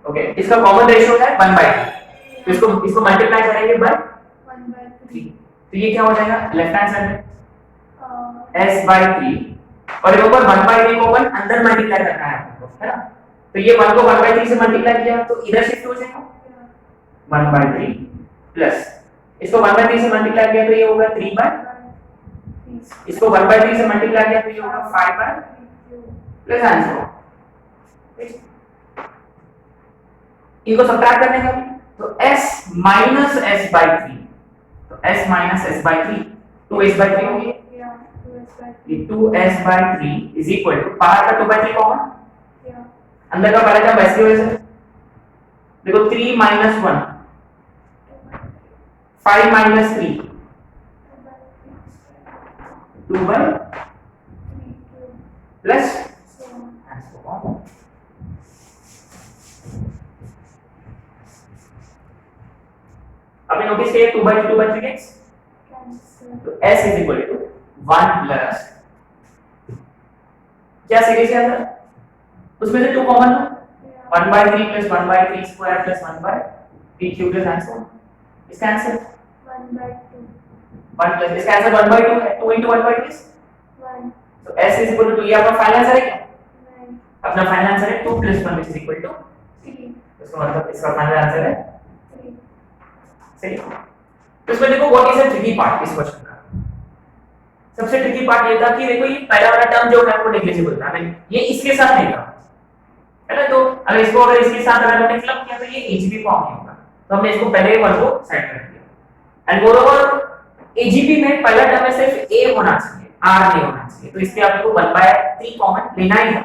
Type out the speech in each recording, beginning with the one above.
Okay, इसका common ratio है 1/3, तो इसको मल्टीप्लाई करेंगे बाय 1/3, तो ये क्या हो जाएगा लेफ्ट हैंड साइड में s/3, और इसके ऊपर 1/3 को 1 अंदर मल्टीप्लाई करना है आपको, है ना, तो ये 1 को 1/3 से मल्टीप्लाई किया तो इधर शिफ्ट हो जाएगा 1/3 प्लस इसको 1/3 से मल्टीप्लाई किया तो ये होगा 3/, इसको 1/3 से मल्टीप्लाई किया तो ये होगा 5/, प्लस आंसर। इनको सबट्रैक्ट करने का तो s माइनस s/3, तो s माइनस s/3 2s/3 हो गया, ये 2s/3 इज इक्वल टू बाहर का 2/3 कॉमन, अंदर का पहले टर्म वैसे ही वैसे, देखो 3 माइनस 1 5 माइनस 3 2/3 प्लस अभी नोटिस किया 2/3 कैंसिल, तो s is equal to 1 plus क्या सीरीज है अंदर, उसमें से 2 कॉमन है 1/3 plus 1/3 square plus 1/3 cube plus answer, इसका आंसर 1/2 1 प्लस इसका आंसर 1/2 है, 2 into 1/2 is 1, तो s is equal to, ये आपका फाइनल आंसर है क्या, नहीं, अपना फाइनल आंसर है 2 plus 1 which is equal to 3, इसका मतलब इसका फाइनल आंसर है 3, सही। तो इसमें देखो what is the tricky part इस क्वेश्चन का, सबसे ट्रिकी पार्ट ये था कि देखो ये पहला वाला टर्म जो है वो नेग्लिजिबल था, ये इसके साथ नहीं था, है ना, तो अगर इसको अगर इसके साथ अगर हमने फिलअप किया तो ये एजीपी फॉर्म नहीं होगा, तो हमने इसको पहले वन को साइड कर दिया, एंड मोरओवर एजीपी में पहला टर्म में सिर्फ ए होना चाहिए, आर नहीं होना चाहिए, तो इसके आपको 1/3 कॉमन लेना ही था,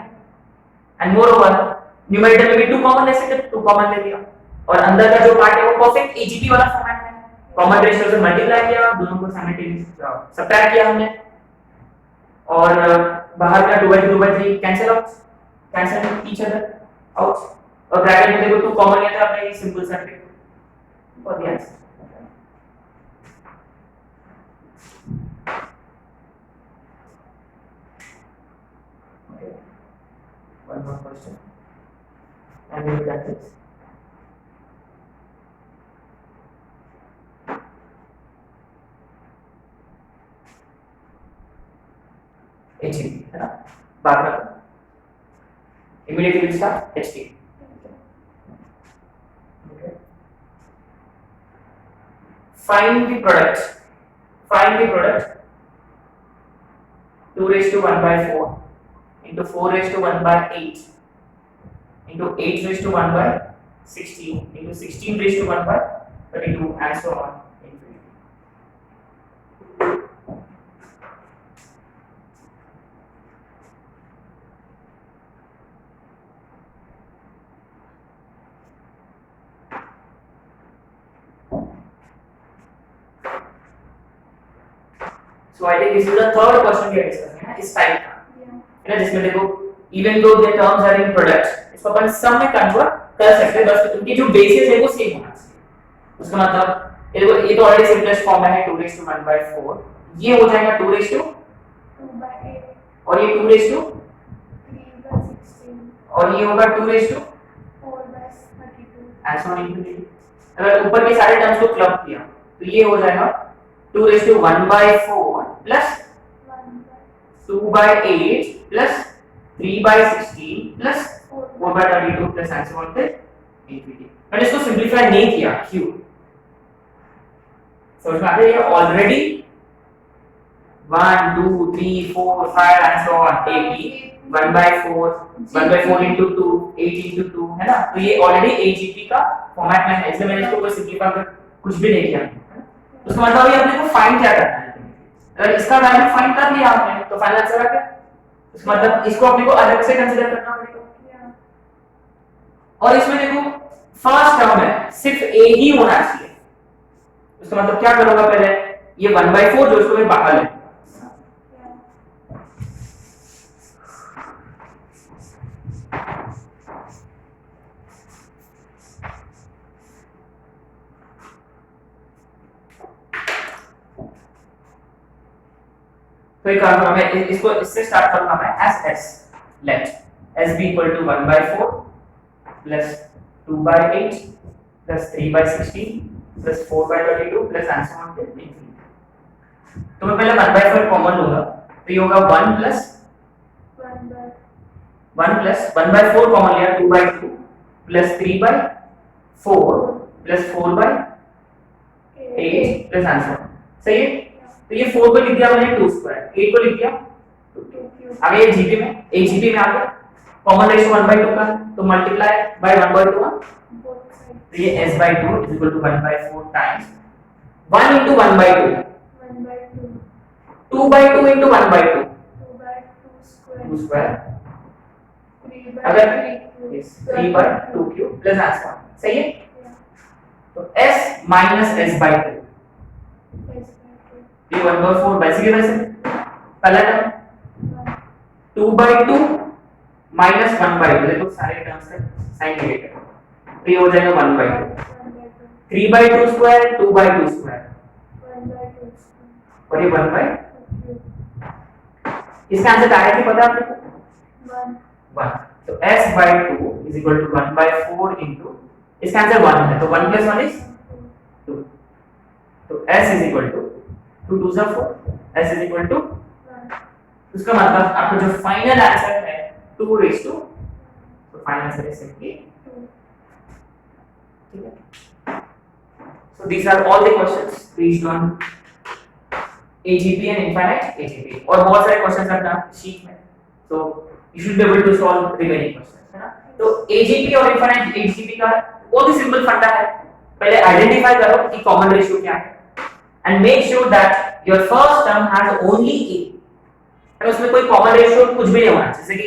एंड मोरओवर न्यूमरेटर में भी 2 कॉमन ले सकते, 2 कॉमन ले लिया, और अंदर का जो पार्ट है वो परफेक्ट एजीपी वाला फॉर्मेट में कॉमन रेशियो से मल्टीप्लाई किया, दोनों को साइमल्टेनियसली सबट्रैक्ट किया हमने, और बाहर का 2/3 cancel out, cancel each other out, और ब्रैकेट में देखो 2 कॉमन लिया था आपने, ये सिंपल सा trick for the answer. One more question, and we will get this. HT है ना, बाद में immediately will start HT. Okay. Find the product. Find the product 2 raised to 1/4 into 4 raised to 1/8 into 8 raised to 1/16 into 16 raised to 1/32 and so on infinity. So I think this is the third question we are discussing है इस type का, है ना, जिसमें देखो even though the terms are in product, इसको अपन सम में convert कर सकते हैं, बस उनकी जो बेसिस है वो सेम होना चाहिए, उसका मतलब ये तो ऑलरेडी सिंपलेस्ट फॉर्म में है 2 raised to 1/4, ये हो जाएगा 2 raised to 2/8, और ये 2 raised to 3/16, और ये होगा 2 raised to 4/32 ऐसा नहीं, अगर ऊपर के सारे टर्म्स को क्लब किया तो ये हो जाएगा 2 raised to 1/4 plus 2/8 plus 3/16 plus 4/32 plus and so on till infinity। मैंने इसको सिंपलीफाई नहीं किया, क्यों, समझ में आता है, ये already 1 2 3 4 5 and so on 80 1/4 into 2 8 into 2 है ना, तो ये ऑलरेडी एजीपी का फॉर्मेट में है, इसलिए मैंने इसको कोई सिंपलीफाई कर कुछ भी नहीं किया, उसका मतलब ये अपने को फाइंड क्या करना है, अगर इसका वैल्यू फाइंड कर लिया आपने तो फाइनल आंसर आ गया, इसका मतलब इसको अपने को अलग से कंसीडर करना पड़ेगा, और इसमें देखो फर्स्ट टर्म है सिर्फ ए ही होना चाहिए, उसका मतलब क्या करूंगा, पहले ये 1/4 जो इसको मैं बाहर ले, तो एक काम करूंगा मैं, इसको इससे स्टार्ट करूंगा मैं S S, let s be equal to 1/4 plus 2 by 8 plus 3 by 16 plus 4 by 32 plus and so on till infinity। तो मैं पहले 1 by 4 कॉमन लूंगा, तो ये होगा 1 plus 1 by 4 कॉमन लिया 2 by 2 plus 3 by 4 plus 4 by 8 plus and so on। सही है? तो ये 4 को लिख दिया मैंने 2 स्क्वायर, 8 को लिख दिया आगे ये जीपी में, एक जीपी में आ गया कॉमन रेशियो 1 by 2 का, तो मल्टीप्लाई बाय 1 by 2 तो ये s by 2 is equal to 1 by 4 times 1 into 1 by 2 2 by 2 into 1 by 2 2 square अगर 3 by 2 cube plus आंसर सही है। तो s minus s by 2 ये 1 by 4 वैसे के वैसे पहला टर्म 2 by 2 minus 1 by 2 देखो सारे टर्म्स का साइन नेगेटिव तो ये हो जाएगा 1 by 2 3 by 2 square 2 by 2 square और ये 1 by इसका आंसर क्या है कि पता है आपको 1 तो s by 2 is equal to 1 by 4 into इसका आंसर 1 है तो 1 plus 1 is 2 तो s is equal to 2 2 4 s is equal to उसका मतलब आपका जो फाइनल आंसर है 2 raised to तो फाइनल आंसर है सिंपली 2 ठीक है। So these are all the questions based on AGP and infinite AGP और बहुत सारे क्वेश्चंस अपना शीट में so you should be able to solve remaining questions है ना। तो AGP और infinite AGP का बहुत ही सिंपल फंडा है, पहले आइडेंटिफाई करो कि कॉमन रेशियो क्या है and make sure that your first term has only a और उसमें कोई कॉमन रेशियो कुछ भी नहीं होना, जैसे कि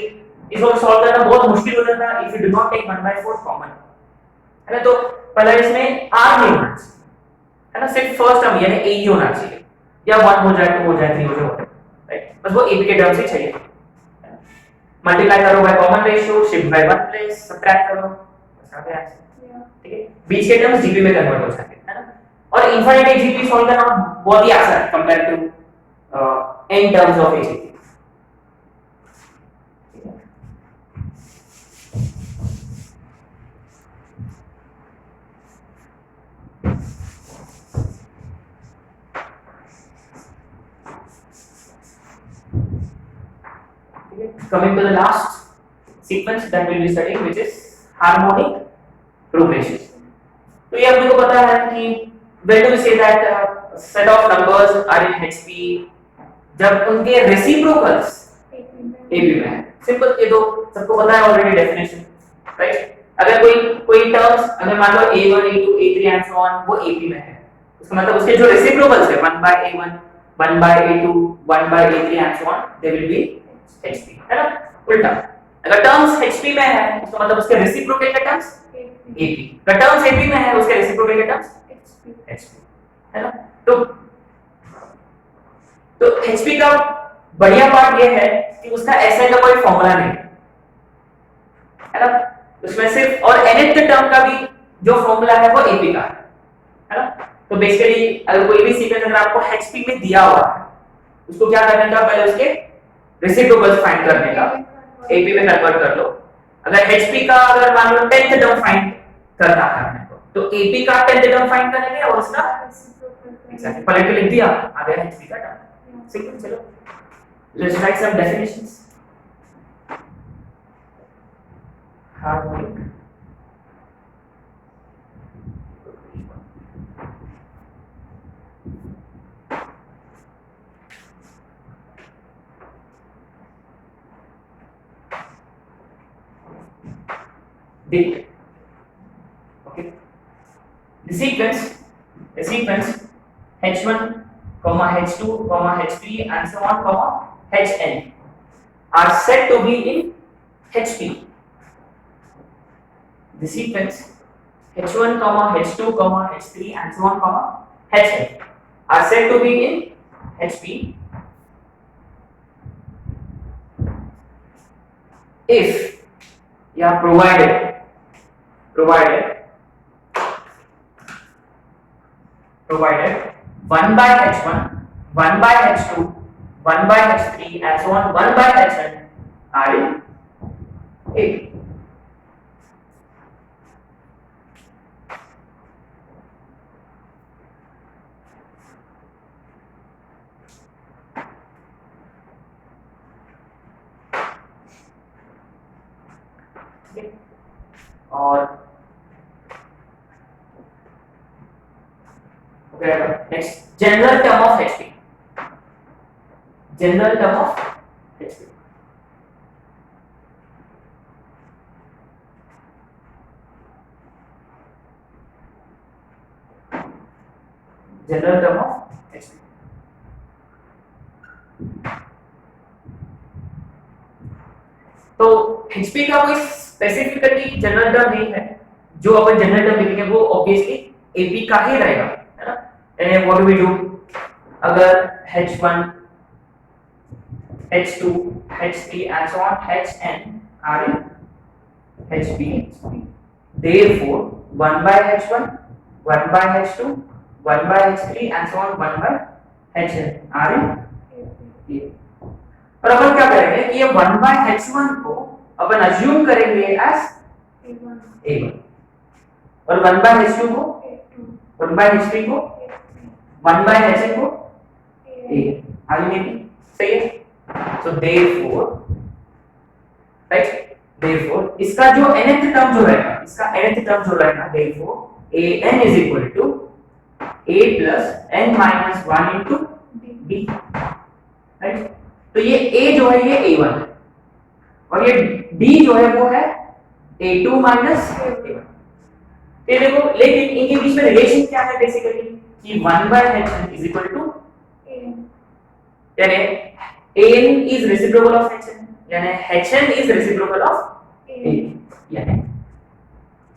इसको सॉल्व करना बहुत मुश्किल हो जाता है if you do not take 1 by 4 common है ना। तो पहले इसमें r नहीं होना चाहिए है ना, सिर्फ फर्स्ट टर्म यानी a ही होना चाहिए या 1 हो जाए 2 हो जाए 3 हो जाए राइट, बस वो ab के टर्म्स ही चाहिए। मल्टीप्लाई करो by common ratio shift by 1 place subtract करो बस आ गया आंसर ठीक है। बीच के टर्म्स जीपी में कन्वर्ट हो जाते हैं है ना। और इनफाइनाइट एजीपी सॉल्व करना बहुत ही आसान है compare to n terms of AGP. Coming to the last sequence that we will be studying, which is harmonic progression. तो ये अपने को पता है कि when do we say that set of numbers are in HP जब उनके reciprocals AB में है। सिंपल ये दो सबको पता है ऑलरेडी डेफिनेशन राइट। अगर कोई टर्म्स अगर मान लो A1 A2 A3 and so on वो AP में है, उसका मतलब उसके जो reciprocals है 1 by A1 1 by A2 1 by A3 and so on they will be HP है ना। उल्टा अगर टर्म्स HP में है तो मतलब उसके रेसिप्रोकल के टर्म्स AP, अगर टर्म्स AP में है उसके रेसिप्रोकल के टर्म्स HP है ना। तो HP का बढ़िया पार्ट ये है कि उसका SI का कोई फॉर्मूला नहीं है ना, उसमें सिर्फ और nth टर्म का भी जो फॉर्मूला है वो AP का है ना। तो बेसिकली अगर कोई भी सीक्वेंस अगर आपको HP में दिया हुआ है उसको क्या करने का, पहले उसके रेसिप्रोकल्स फाइंड करने का AP में कन्वर्ट कर लो। अगर HP का अगर मान लो 10th टर्म फाइंड करना है अपने को तो AP का 10th टर्म फाइंड करेंगे और उसका एग्जैक्टली पलट के लिख दिया आ गया HP का टर्म सिंपल। चलो let's write some definitions. Harmonic date okay the sequence h1 comma h2 comma h3 and so on comma hn are said to be in hp the sequence h1 comma h2 comma h3 and so on comma hn are said to be in hp if yeah provided 1 by h1 1 by h2 1 by h3 and so on 1 by hn are in A ठीक है। और next general term of HP, general term of HP, general term of HP. तो HP का कोई specifically general term नहीं है, जो अपन general term लिखेंगे वो ऑब्वियसली एपी का ही रहेगा, है ना। And what do we do, अगर H1 H2 H3 and so on Hn are in Hp, therefore 1 by H1 1 by H2 1 by H3 and so on 1 by Hn are in A। और अपन क्या करेंगे कि ये 1 by H1 को अपन assume करेंगे as A1 और 1 by H2 को A2, 1 by H3 को A3, 1 by Hn को A। आगे नहीं सही है। So therefore, right? Therefore, इसका जो nth टर्म जो रहेगा, इसका nth टर्म जो रहेगा, therefore an is equal to a plus n minus 1 into b, right? तो ये a जो है ये a1 है और ये b जो है वो है a2 minus a1। ये देखो, लेकिन इनके बीच में रिलेशन क्या है बेसिकली कि 1 by hn is equal to an, यानी an is reciprocal of hn, यानी hn is reciprocal of a, यानी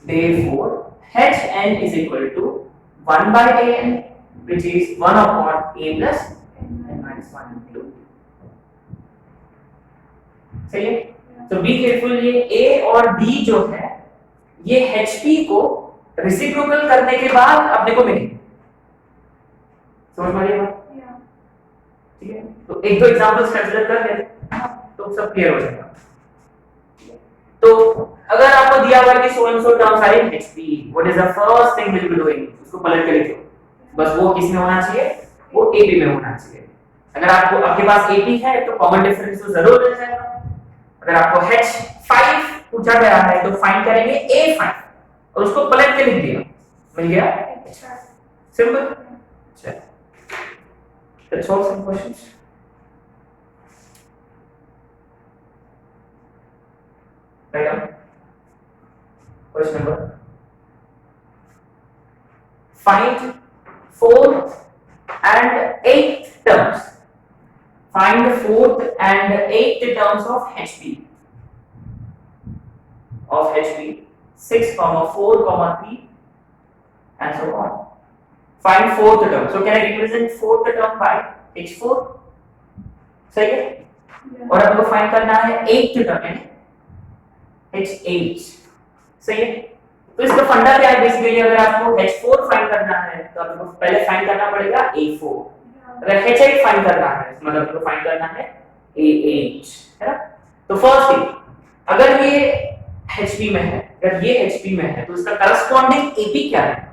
therefore hn is equal to 1 by an which is 1 upon a plus n minus 1 into, सही है। तो be careful, ये a और d जो है ये hp को रेसिप्रोकल करने के बाद अपने को मिलेंगे, समझ में आ रही है बात? ठीक है, तो एक दो एग्जांपल्स कंसीडर कर लेते हैं तो सब क्लियर हो जाएगा। तो अगर आपको दिया हुआ है कि so and so terms are in HP, what is the first thing will be doing, उसको पलट के लिखो, बस वो किस में होना चाहिए, वो एपी में होना चाहिए। अगर आपको आपके पास एपी है तो कॉमन डिफरेंस तो जरूर मिल जाएगा। अगर आपको H5 पूछा गया है तो फाइंड करेंगे A5 और उसको पलट के लिख दिया, मिल गया, सिंपल। चलो let's solve some questions. Right on. Question number. Find 4th and 8th terms. Find the 4th and 8th terms of HP. Of HP 6, 4, 3 and so on. Find 4th term. So can I represent 4th term by H4? सही है। और आपको find करना है 8th term यानी H8, सही है। तो इसका फंडा क्या है बेसिकली, अगर आपको H4 फाइंड करना है तो आपको पहले फाइंड करना पड़ेगा A4, अगर H8 फाइंड करना है मतलब आपको फाइंड करना है A8, है ना। तो फर्स्ट थिंग, अगर ये HP में है, अगर ये HP में है तो इसका करस्पॉन्डिंग AP क्या है?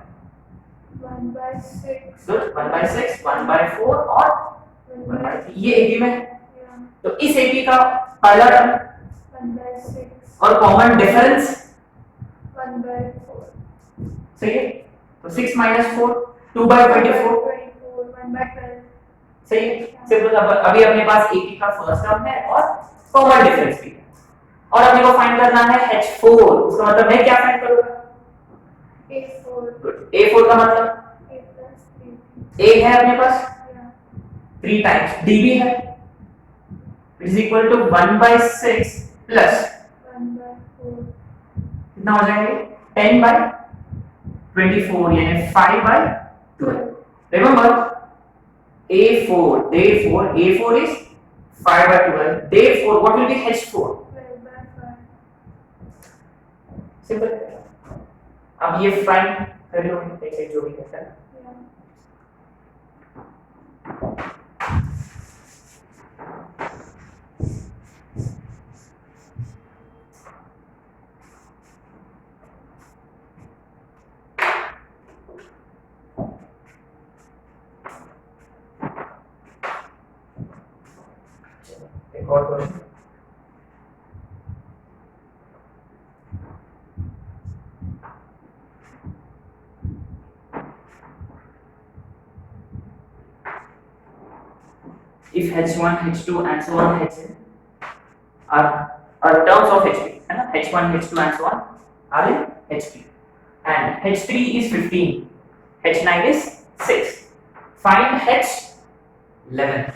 1 by 6, 1 by 6, 1 by 4 और 1 by 3, ये AP में है। तो इस AP का पहला टर्म 1 by 6 और कॉमन डिफरेंस 1 by 4, सही है। तो 6 minus 4 2 by 24, 1 by 12, सही है। सिंपल। अभी अपने पास AP का फर्स्ट टर्म है और कॉमन डिफरेंस भी है और अपने को फाइंड करना है H4, उसका मतलब मैं क्या फाइंड करूंगा? A4 का मतलब A है अपने पास 3 टाइम्स D भी है, is equal to 1 by 6 plus 1 by 4, कितना हो जाएगा? 10 by 24 यानी 5 by 12। Remember A4, therefore A4 is 5 by 12, therefore what will be H4? 12 by 5। Simple. अब ये फाइंड कर लो, ऐसे जो भी करता है। एक और question, if H1, H2 and so on Hn are terms of Hp, है ना, H1, H2 and so on are in Hp, and H3 is 15, H9 is 6. Find H11.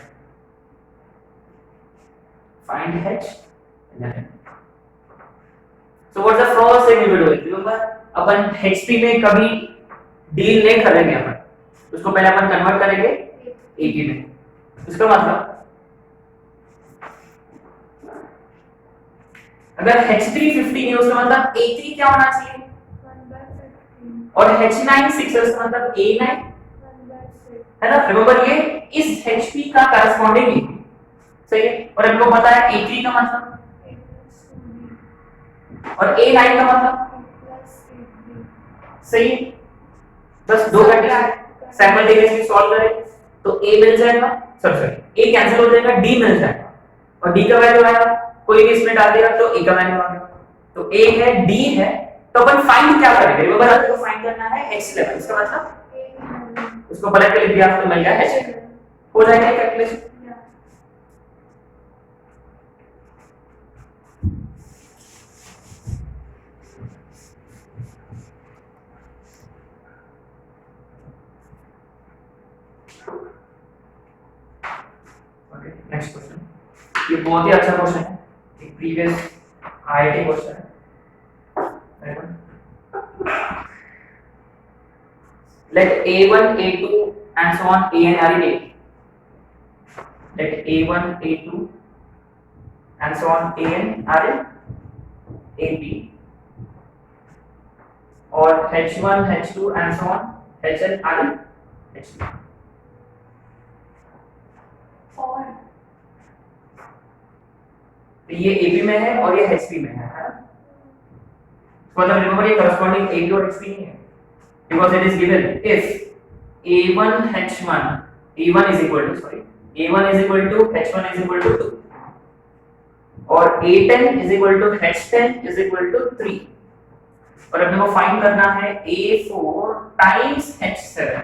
Find H11. So what's the first thing we will do? Remember, upon Hp में कभी deal नहीं करेंगे, अपन उसको पहले अपन convert करेंगे Ap में. इसका मतलब अगर H3 15 है उसका मतलब A3 क्या होना चाहिए 1/15, और H9 6 है उसका मतलब A9 1/6, है ना. रिमेंबर ये इस Hp का करस्पॉन्डिंग है, सही है. और हमको पता है A3 का मतलब और A9 का मतलब सही है. बस दो कंडीशन साइमल्टेनियसली सॉल्व करें तो A मिल जाएगा, सॉरी A कैंसिल हो जाएगा, D मिल जाएगा, और D का वैल्यू आएगा, कोई भी इसमें डाल दिया तो A का वैल्यू आ गया. तो A है, D है, तो अपन फाइंड क्या करेंगे? रिमेंबर आपको फाइंड करना है H11. इसका मतलब उसको पलट के लिख दिया तो मिल गया H11. हो जाएगा कैलकुलेशन. Okay, next question. ये बहुत ही अच्छा क्वेश्चन है, एक प्रीवियस आईआईटी क्वेश्चन है. Let A1, A2 and so on An are in AP. Let A1, A2 and so on An are in AP, और H1, H2 and so on Hn are in H2. और ये AP में है और ये HP में है, मतलब रिमेंबर ये करस्पॉन्डिंग AP और HP नहीं है, because it is given if A1 H1 A1 is equal to A1 is equal to H1 is equal to 2 और A10 is equal to H10 is equal to 3, और अपने को find करना है A4 times H7.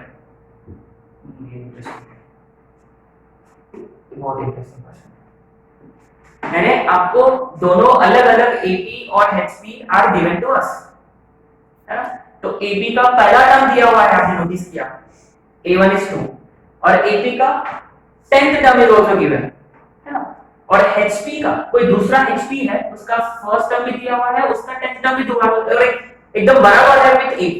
बहुत interesting question. मैंने आपको दोनों अलग अलग AP और HP are given to us, है ना. तो AP का पहला टर्म दिया हुआ है, आपने नोटिस किया A1 is 2, और AP का 10th term is also given, है ना. और HP का कोई दूसरा HP है, उसका फर्स्ट टर्म भी दिया हुआ है, उसका 10th टर्म भी दिया हुआ है, एकदम बराबर है विद AP.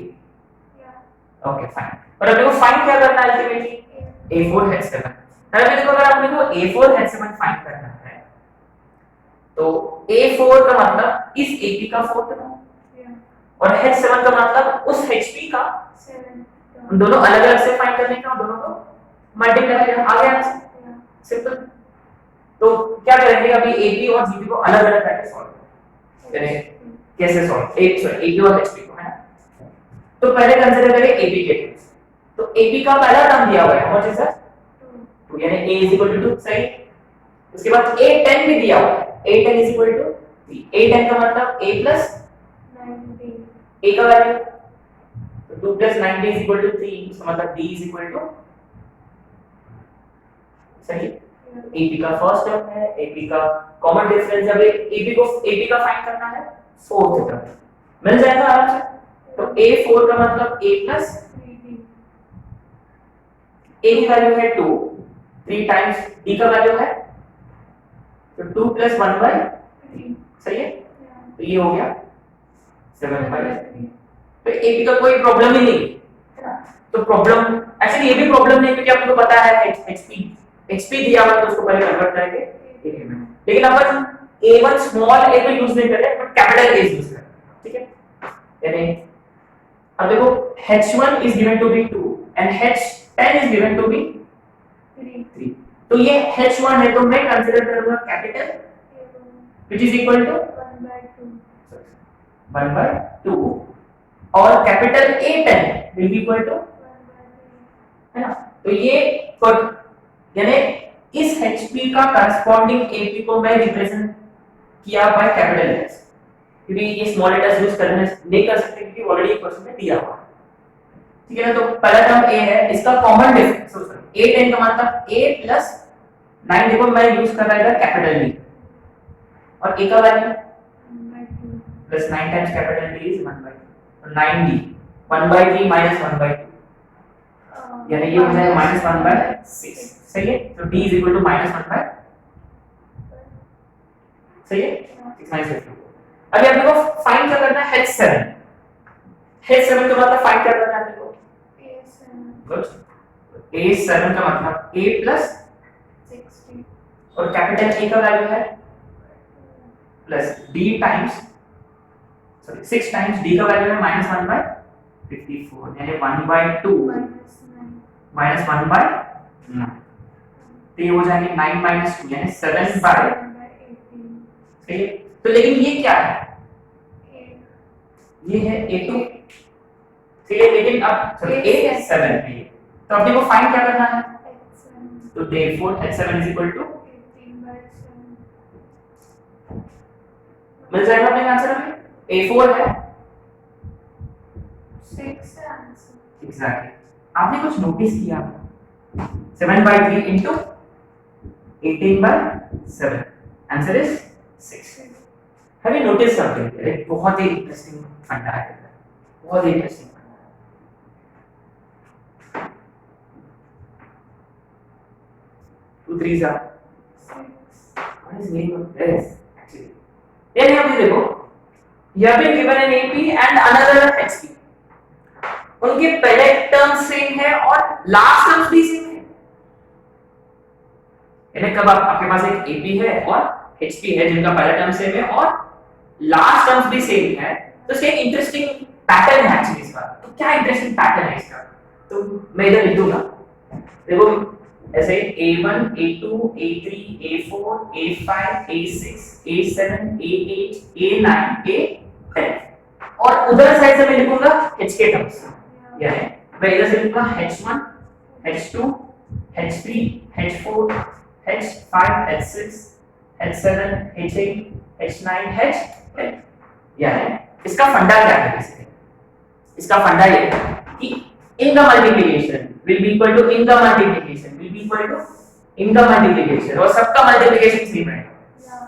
Okay fine. और अपने को फाइंड क्या करना है अल्टीमेटली A4 H7. देखो अगर आपने को A4 H7 फाइंड करना है तो A4 का मतलब इस AP का 4th टर्म और H7 का मतलब उस HP का 7th. दोनों अलग अलग से फाइंड करने का, दोनों को मल्टीप्लाई करना, आ गया सिंपल. तो क्या करेंगे, अभी AP और GP को अलग अलग करके सॉल्व करेंगे. कैसे सॉल्व? AP और HP को, है ना. तो पहले कंसीडर करें AP के केस. तो AP का पहला टर्म दिया हुआ है, व्हाट इज दैट 2, यानी A is equal to 2, सही. उसके बाद A10 भी दिया हुआ है, A10 is equal to 3. A10 का मतलब A plus 90, A का वैल्यू तो 2 plus 90 is equal to 3, इसका मतलब D is equal to, सही. AP का फर्स्ट टर्म है, AP का कॉमन डिफरेंस, जब AP का फाइंड करना है 4th टर्म मिल जाएगा आराम से. तो A4 का मतलब A plus 3D, A की वैल्यू है 2, 3 टाइम्स D का वैल्यू है तो 2 plus 1/3, सही है. तो ये हो गया 7/3. तो AP का कोई प्रॉब्लम ही नहीं, तो प्रॉब्लम एक्चुअली ये भी प्रॉब्लम नहीं, क्योंकि आपको पता है HP दिया हुआ तो उसको पहले कन्वर्ट करेंगे AP में. लेकिन अपन A1 स्मॉल a को यूज नहीं करें, बट कैपिटल A यूज करें, ठीक है. यानी अब देखो H1 is given to be 2 and H10 is given to be 3. तो ये H1 है तो मैं कंसीडर करूंगा capital which is equal to 1/2 और capital A10 will be equal to 1/3, है ना. तो ये यानी इस HP का करस्पॉन्डिंग AP को मैं रिप्रेजेंट किया बाय कैपिटल S, क्योंकि ये स्मॉल लेटर्स यूज करने नहीं कर सकते क्योंकि ऑलरेडी क्वेश्चन में दिया हुआ है, ठीक है ना. तो पहला टर्म A है, इसका कॉमन डिफरेंस A10 का मतलब A plus 9 देखो मैं यूज कर रहा था कैपिटल डी और ए का value plus 9 times capital D is 1/2 तो 9d 1/3 माइनस 1/2 यानी ये हो जाएगा -1/6 सही है तो d इज इक्वल टू -1/, सही है 6 -2। अभी आप देखो फाइंड क्या करना है h7 का मतलब फाइंड क्या करना है देखो गुड a7 का मतलब a प्लस 60 और कैपिटल A का वैल्यू है plus d times sorry 6 times d का वैल्यू है -1/54 यानी 1/2 माइनस 1/9 तो ये हो जाएंगे 9 - 2 यानी 7/18 सही है तो लेकिन ये क्या है ये है a2 ठीक है लेकिन अब a7 है तो अब देखो फाइंड क्या करना है तो therefore h7 is equal to 18/7 मिल जाएगा अपने आंसर में a4 है 6 आंसर एग्जैक्टली आपने कुछ नोटिस किया 7/3 into 18/7 answer is 6 have you notice something एक बहुत ही इंटरेस्टिंग फंडा है बहुत ही इंटरेस्टिंग फंडा है 2 3s are 6 what is meaning of this actually यानी आप ये देखो you have been given an AP and another HP उनके पहले टर्म सेम है और लास्ट टर्म्स भी सेम है यानी कब आपके पास एक AP है और HP है जिनका पहला टर्म सेम है और लास्ट टर्म्स भी सेम है तो इसका एक इंटरेस्टिंग पैटर्न है एक्चुअली इसका तो क्या इंटरेस्टिंग पैटर्न है इसका तो मैं इधर लिख दूंगा देखो ऐसे A1 A2 A3 A4 A5 A6 A7 A8 A9 A10 और उधर साइड से मैं लिखूंगा H के टर्म्स यानी मैं इधर से लिखूंगा H1 H2 H3 H4 H5 H6 H7 H8 H9 H10 यानी इसका फंडा क्या है बेसिकली इसका फंडा ये है कि in the multiplication will be equal to in the multiplication will be equal to in the multiplication और सबका multiplication सेम रहेगा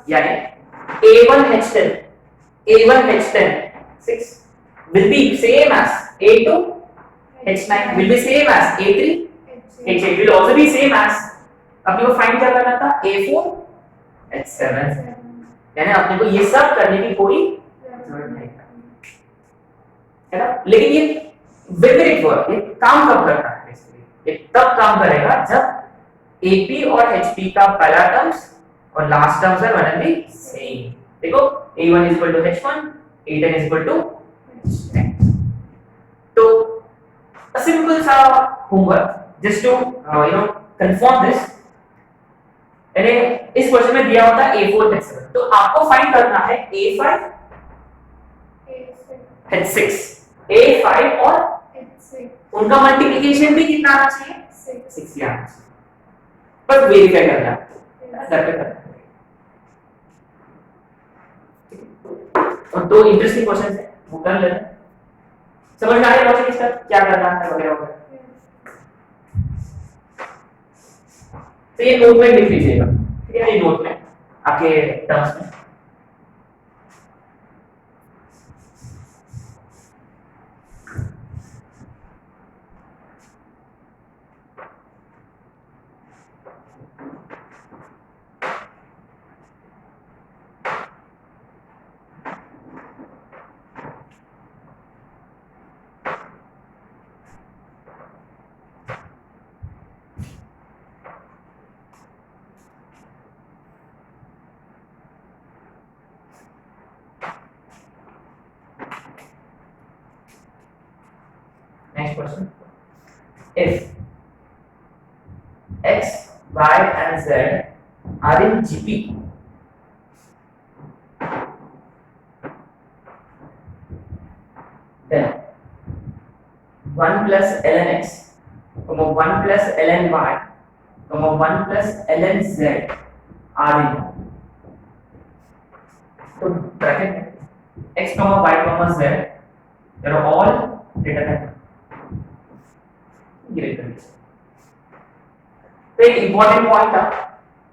यानी A1 H10 6 will be same as A2 H9 will be same as A3 H8 will also be same as अपने को find क्या करना था A4 H7 यानी अपने को ये सब करने की कोई जरूरत नहीं है ना लेकिन ये विपरीत वर्क ये काम कब करता है बेसिकली ये तब काम करेगा जब AP और HP का पहला टर्म्स और लास्ट टर्म्स है वन एंड दी सेम देखो A1 is equal to H1 A10 is equal to H10 तो a simple सा homework just to confirm this यानी इस क्वेश्चन में दिया होता है A4 H7 तो आपको फाइंड करना है A5 H6 A5 और उनका मल्टीप्लिकेशन भी कितना आना चाहिए 6 आना चाहिए बस वेरीफाई करना है घर पे करना और दो इंटरेस्टिंग क्वेश्चन है वो कर लेना समझ में आ रहा है लॉजिक इसका क्या करना है वगैरह वगैरह तो ये नोट में लिख लीजिएगा ठीक है ये नोट में आपके टर्म्स में Next question. If X, Y and Z are in GP, then 1 plus ln X, 1 plus ln Y, 1 plus ln Z are in so bracket X, Y, Z, they are all greater than तो एक important point था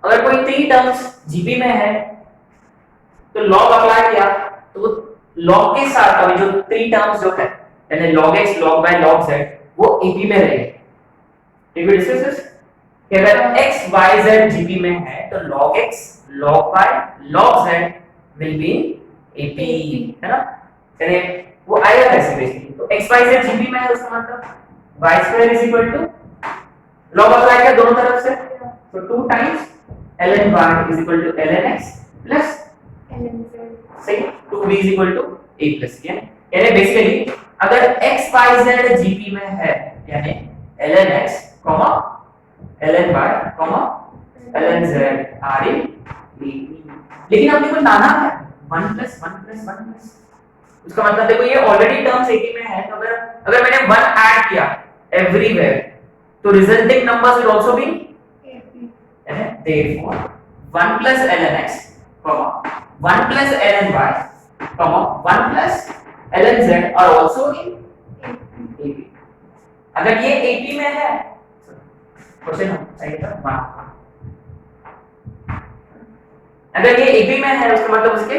अगर कोई 3 terms GP में है तो log apply किया तो वो लॉग के साथ अभी जो 3 टर्म्स जो है यानी log x log y log z वो एपी में रहेंगे। ठीक है, डिस्कस दिस कि अगर x y z जीपी में है तो log x log y log z will be AP, है ना? यानी वो आएगा कैसे बेसिकली, तो x y z जीपी में है उसका मतलब y square is equal to log apply किया दोनों तरफ से तो 2 times ln y is equal to ln x plus सही 2b is equal to a plus यानी बेसिकली अगर x y z जीपी में है यानी ln x ln y ln z are in लेकिन अब देखो नाना है 1 plus 1 plus 1 plus उसका मतलब देखो ये ऑलरेडी टर्म्स एक में है तो अगर मैंने 1 ऐड किया एवरीवेयर तो resulting numbers will also be therefore 1 plus ln x 1 plus ln y 1 plus ln z are also in AP। अगर ये AP में है क्वेश्चन सही था 1 अगर ये AP में है उसका मतलब उसके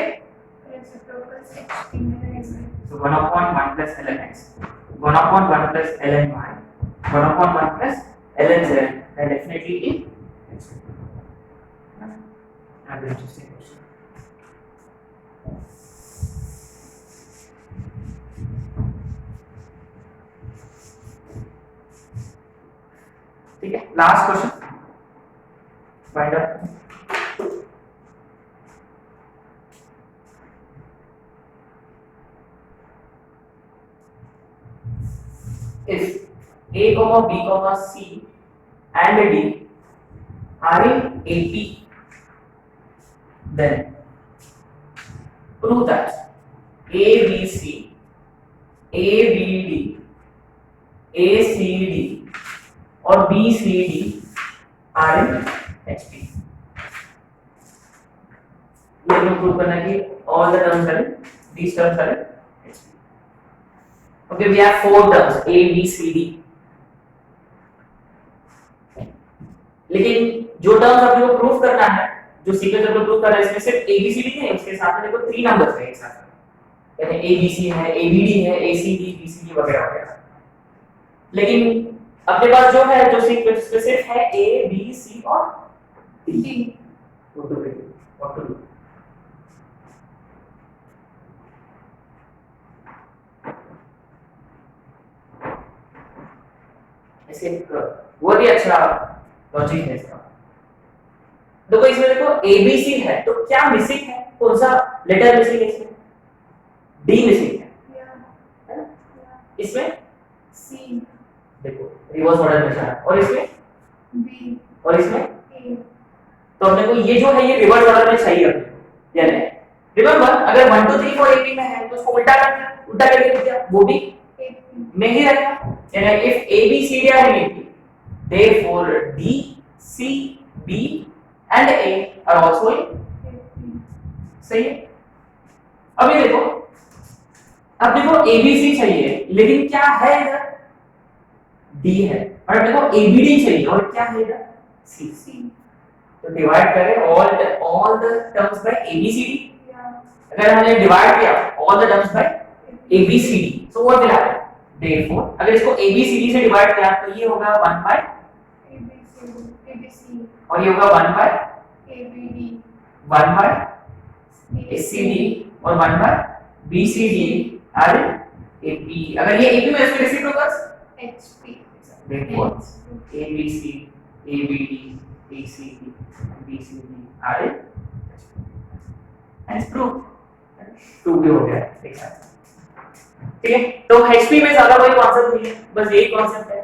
so 1/1 plus ln x 1/1 plus ln y 1/1 plus ln z that definitely in another interesting question। ठीक है, last question find out if a b c and d are in AP then prove that ABC ABD ACD और BCD are in HP। ये हमें prove करना है कि all the terms are in these terms are in HP। Okay, we have 4 terms A B C D लेकिन जो terms अभी को प्रूफ करना है जो सीक्वेंस को प्रूफ कर रहा है इसमें सिर्फ ABCD नहीं है उसके साथ में देखो 3 नंबर्स है एक साथ यानी ABC है ABD है ACD BCD वगैरह वगैरह लेकिन अपने पास जो है जो सीक्वेंस में सिर्फ है A B C और D what to do ऐसे बहुत ही अच्छा लॉजिक है इसका। देखो इसमें देखो ABC है तो क्या मिसिंग है कौन सा लेटर मिसिंग है इसमें D मिसिंग है ना इसमें C देखो रिवर्स ऑर्डर में है और इसमें B और इसमें A तो अपने को ये जो है ये रिवर्स ऑर्डर में चाहिए अपने यानी रिमेंबर अगर 1 2 3 4 AP में है तो उसको उल्टा करके लिख दिया वो भी में ही रहेगा यानी if A B C D are in AP therefore D C B and A are also in सही है। अभी देखो अब देखो ABC चाहिए लेकिन क्या है इधर D है और देखो ABD चाहिए और क्या है इधर C तो डिवाइड करें all the terms by ABCD अगर हमने डिवाइड किया all the terms by ABCD so what will happen therefore अगर इसको ABCD से डिवाइड किया तो ये होगा 1 by ABC और ये होगा 1 by ABD 1 by ACD और 1 by BCD are AP अगर ये AP में इसके reciprocals HP therefore ABC ABD ACD and BCD are and proof 2 भी हो गया एक साथ। ठीक है तो HP में ज्यादा कोई कॉन्सेप्ट नहीं है बस यही कॉन्सेप्ट है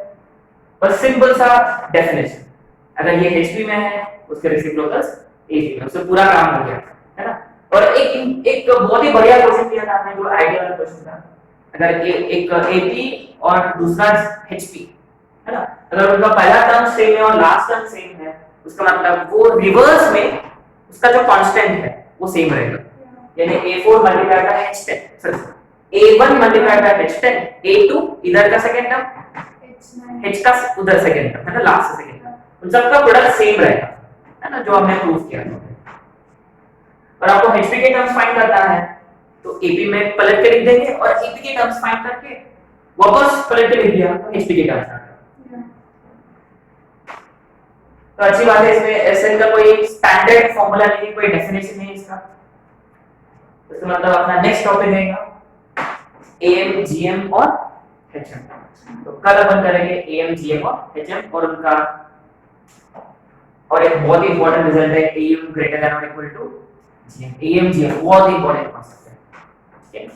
बस सिंपल सा डेफिनेशन अगर ये HP में है उसके रेसिप्रोकल्स AP में उससे पूरा काम हो गया है ना। और एक बहुत ही बढ़िया क्वेश्चन दिया था आपने जो आइडिया वाला क्वेश्चन था अगर एक AP और दूसरा HP है ना अगर उनका पहला टर्म सेम है और लास्ट टर्म सेम है उसका मतलब वो रिवर्स में उसका जो कांस्टेंट है वो सेम रहेगा यानी A4 multiply by H10 A1 multiply by H10 A2 इधर का सेकंड टर्म H का उधर सेकंड टर्म है ना लास्ट सेकंड टर्म उन सबका प्रोडक्ट सेम रहेगा है ना, जो हमने प्रूव किया था। और आपको HP के टर्म्स फाइंड करना है तो AP में पलट के लिख देंगे और AP के टर्म्स फाइंड करके वापस पलट के लिख दिया तो HP के टर्म्स आ गए। तो अच्छी बात है, इसमें SL का कोई स्टैंडर्ड फॉर्मूला नहीं है, कोई डेफिनेशन नहीं है इसका। तो इसका मतलब अपना नेक्स्ट टॉपिक रहेगा AM, GM और HM। तो कल अपन करेंगे AM, GM और HM और उनका, और एक बहुत ही इंपॉर्टेंट रिजल्ट है AM ग्रेटर देन और equal to GM। AM, GM बहुत ही इंपॉर्टेंट कॉन्सेप्ट है।